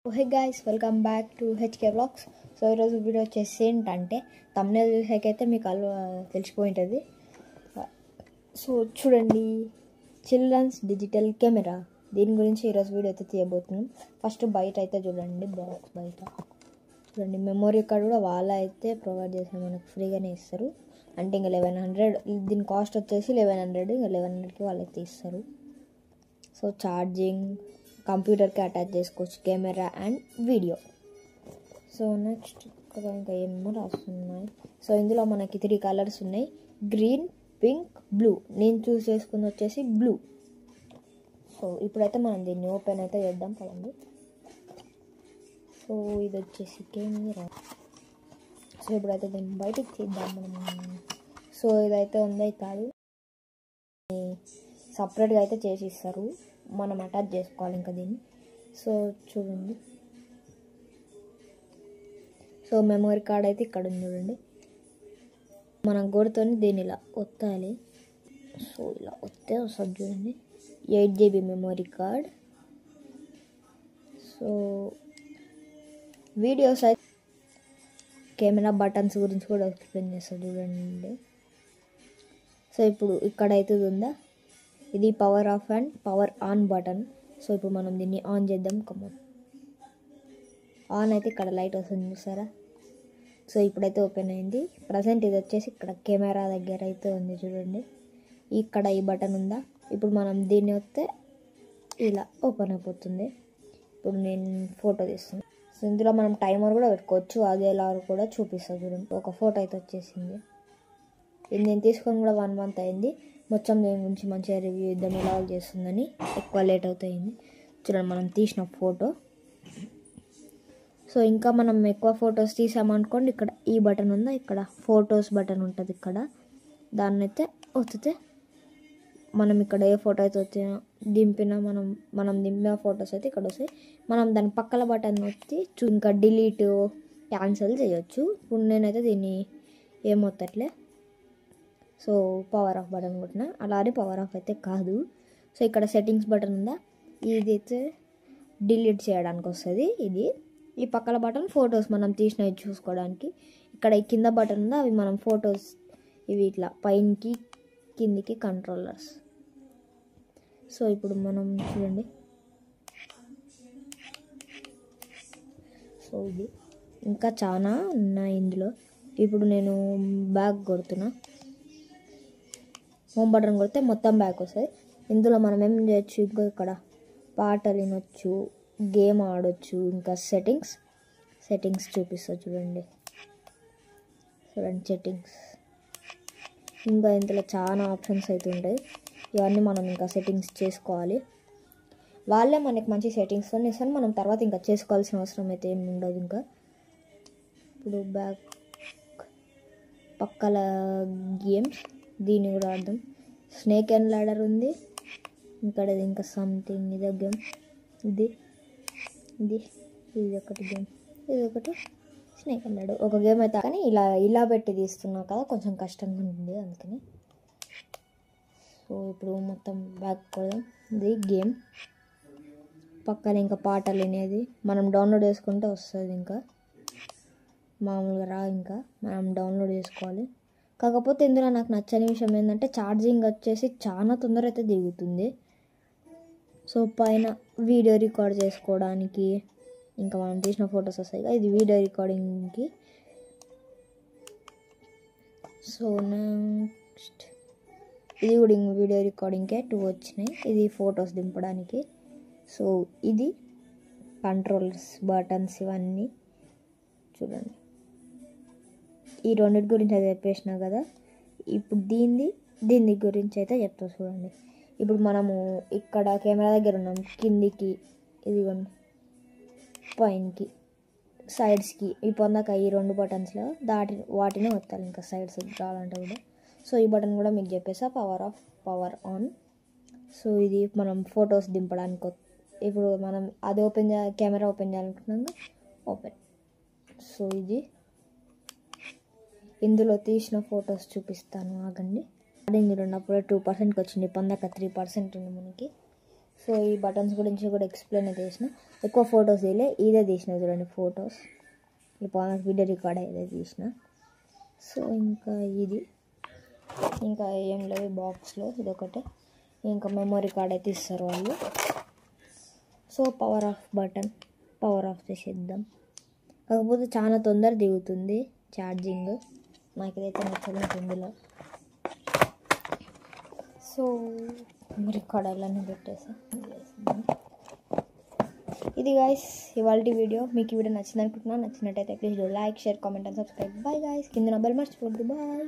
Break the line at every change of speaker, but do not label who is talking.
Hey guys welcome back to HK vlogs. So ఈరోజు video వచ్చేసి ఏంటంటే తమ్నేల్ చూసాకైతే మీకు తెలిసిపోయింటుంది. సో చూడండి, చిల్డ్రన్స్ డిజిటల్ కెమెరా, దీని గురించి ఈరోజు వీడియో అయితే తీయబోతున్నాం. ఫస్ట్ బయట అయితే చూడండి, బాక్స్ బయట చూడండి, మెమొరీ కార్డ్ కూడా వాళ్ళ అయితే ప్రొవైడ్ చేస్తారు, మనకు ఫ్రీగానే ఇస్తారు. అంటే ఇంకా 1100, దీని కాస్ట్ వచ్చేసి 1100, ఇంకా 1100కి వాళ్ళైతే ఇస్తారు. సో ఛార్జింగ్ కంప్యూటర్కి అటాచ్ చేసుకోవచ్చు, camera and video. So next ఇక్కడ ఇంకా ఏమో రాస్తున్నాయి. సో ఇందులో మనకి 3 కలర్స్ ఉన్నాయి, గ్రీన్, పింక్, బ్లూ. నేను చూస్ చేసుకుంది వచ్చేసి బ్లూ. సో ఇప్పుడైతే మనం దీన్ని ఓపెన్ అయితే చేద్దాం పడండి. సో ఇది వచ్చేసి కెమెరా. సో ఇప్పుడైతే దీన్ని బయటికి తీద్దాం మనం. సో ఇదైతే ఉంది కాదు, సపరేట్గా అయితే చేసి ఇస్తారు, మనం అటాచ్ చేసుకోవాలి ఇంకా దీన్ని. సో చూడండి, సో మెమొరీ కార్డ్ అయితే ఇక్కడ ఉంది చూడండి. మనం గోడతో దీన్ని ఇలా ఒత్తాలి. సో ఇలా ఒత్తే వస్తుంది చూడండి, 8 GB memory card. So videos అయితే కెమెరా బటన్స్ గురించి కూడా ఎక్స్ప్లెయిన్ చేస్తారు చూడండి. సో ఇప్పుడు ఇక్కడైతే ఉందా, ఇది power of and power on button. So ఇప్పుడు మనం దీన్ని ఆన్ చేద్దాం. కమన్, ఆన్ అయితే ఇక్కడ లైట్ వస్తుంది చూసారా. సో ఇప్పుడైతే ఓపెన్ అయింది. ప్రజెంట్ ఇది వచ్చేసి ఇక్కడ కెమెరా దగ్గర అయితే ఉంది చూడండి, ఇక్కడ ఈ బటన్ ఉందా. ఇప్పుడు మనం దీన్ని వస్తే ఇలా ఓపెన్ అయిపోతుంది. ఇప్పుడు నేను ఫోటో తీస్తున్నాను. సో ఇందులో మనం టైమర్ కూడా పెట్టుకోవచ్చు, అది ఎలా కూడా చూపిస్తుంది చూడండి. ఒక ఫోటో అయితే వచ్చేసింది. ఇది నేను తీసుకొని కూడా 1 month అయింది. మొత్తం దీని గురించి మంచిగా రివ్యూ ఇద్దాం, ఎలా చేస్తుందని. ఎక్కువ లేట్ అవుతాయింది చూడండి మనం తీసిన ఫోటో. సో ఇంకా మనం ఎక్కువ ఫొటోస్ తీసామనుకోండి, ఇక్కడ ఈ బటన్ ఉందా, ఇక్కడ ఫొటోస్ బటన్ ఉంటుంది, ఇక్కడ దాన్ని అయితే వస్తే మనం ఇక్కడ ఏ ఫోటో అయితే వచ్చినా దింపినా మనం దింపిన ఫొటోస్ అయితే ఇక్కడ వస్తాయి. మనం దాని పక్కల బటన్ వచ్చి ఇంకా డిలీట్, క్యాన్సిల్ చేయొచ్చు. ఇప్పుడు నేనైతే దీన్ని ఏమొత్తట్లే. సో పవర్ ఆఫ్ బటన్ కొట్టిన, అలానే పవర్ ఆఫ్ అయితే కాదు. సో ఇక్కడ సెట్టింగ్స్ బటన్ ఉందా, ఇది అయితే డిలీట్ చేయడానికి వస్తుంది. ఇది ఈ పక్కల బటన్ ఫొటోస్ మనం తీసినవి చూసుకోవడానికి. ఇక్కడ ఈ కింద బటన్ ఉందా, అవి మనం ఫొటోస్, ఇవి ఇట్లా పైనకి కిందికి కంట్రోలర్స్. సో ఇప్పుడు మనం చూడండి, సో ఇది ఇంకా చాలా ఉన్నాయి ఇందులో. ఇప్పుడు నేను బ్యాక్ కొడుతున్నా, హోమ్ బటన్ కొడితే మొత్తం బ్యాక్ వస్తుంది. ఇందులో మనం ఏం చేయొచ్చు, ఇంకో ఇక్కడ పాటలు వినొచ్చు, గేమ్ ఆడొచ్చు, ఇంకా సెట్టింగ్స్ చూపిస్తా చూడండి. సెట్టింగ్స్ ఇంకా ఇందులో చాలా ఆప్షన్స్ అయితే ఉంటాయి. ఇవన్నీ మనం ఇంకా సెట్టింగ్స్ చేసుకోవాలి. వాళ్ళే మనకి మంచి సెట్టింగ్స్తో ఇస్తారు, మనం తర్వాత ఇంకా చేసుకోవాల్సిన అవసరం అయితే ఏమి ఉండదు. ఇంకా ఇప్పుడు బ్యాక్ పక్కల గేమ్స్, దీన్ని కూడా ఆడదాం. స్నేక్ అండ్ ల్యాడర్ ఉంది ఇక్కడ, ఇంకా సంథింగ్ ఇదే గేమ్, ఇది ఒకటి గేమ్, ఇది ఒకటి స్నేక్ అండ్ ల్యాడర్ ఒక గేమ్ అయితే. కానీ ఇలా పెట్టి తీస్తున్నా కదా, కొంచెం కష్టంగా ఉంటుంది అందుకని. సో ఇప్పుడు మొత్తం బ్యాక్ కొడదాం. ఇది గేమ్, పక్కన ఇంకా పాటలు వినేది మనం డౌన్లోడ్ చేసుకుంటే వస్తుంది, ఇంకా మామూలుగా ఇంకా మనం డౌన్లోడ్ చేసుకోవాలి. కాకపోతే ఇందులో నాకు నచ్చని విషయం ఏంటంటే ఛార్జింగ్ వచ్చేసి చాలా తొందర అయితే దిగుతుంది. సో పైన వీడియో రికార్డ్ చేసుకోవడానికి, ఇంకా మనం తీసిన ఫొటోస్ వస్తాయి కదా, ఇది వీడియో రికార్డింగ్కి. సో నెక్స్ట్ ఇది కూడా వీడియో రికార్డింగ్కే 2 వచ్చినాయి, ఇది ఫొటోస్ దింపడానికి. సో ఇది కంట్రోల్స్ బటన్స్, ఇవన్నీ చూడండి. ఈ రెండింటి గురించి అయితే చెప్పేసినా కదా, ఇప్పుడు దీని గురించి అయితే చెప్తా చూడండి. ఇప్పుడు మనము ఇక్కడ కెమెరా దగ్గర ఉన్నాం, కిందికి ఇదిగోండి, పైనకి, సైడ్స్కి, ఈ పొందాక ఈ 2 బటన్స్లో వాటిని వత్తాలి, ఇంకా సైడ్స్ రావాలంటే కూడా. సో ఈ బటన్ కూడా మీకు చెప్పేసా, power off, power on. So ఇది మనం ఫొటోస్ దింపడానికి. ఇప్పుడు మనం అది కెమెరా ఓపెన్ చేయాలనుకున్నాక ఓపెన్. సో ఇది ఇందులో తీసిన ఫొటోస్ చూపిస్తాను, ఆగండి. స్టార్టింగ్ ఉన్నప్పుడే 2%కి వచ్చింది, పొందాక 3% ఉంది మనకి. సో ఈ బటన్స్ గురించి కూడా ఎక్స్ప్లెయిన్ అయితే చేసిన. ఎక్కువ ఫొటోస్ తీయలే, ఇదే తీసిన చూడండి ఫొటోస్. ఈ పవర్ వీడియో రికార్డ్ అయితే తీసిన. సో ఇంకా ఇది ఇంకా ఏం లేదు బాక్స్లో, ఇదొకటే. ఇంకా మెమరీ కార్డ్ అయితే ఇస్తారు వాళ్ళు. So power of button, power of చేసేద్దాం. కాకపోతే చాలా తొందర దిగుతుంది ఛార్జింగ్, నాకు ఇదైతే నచ్చలేదు ఇందులో. సో మెమరీ కార్డ్ అలానే పెట్టేసా. ఇది గైస్ ఇవాళ వీడియో. మీకు ఈ వీడియో నచ్చింది అనుకుంటున్నా. నచ్చినట్టయితే please like, share, comment and subscribe. Bye guys. కింద నా బెల్ మర్చిపోవద్దు. బాయ్.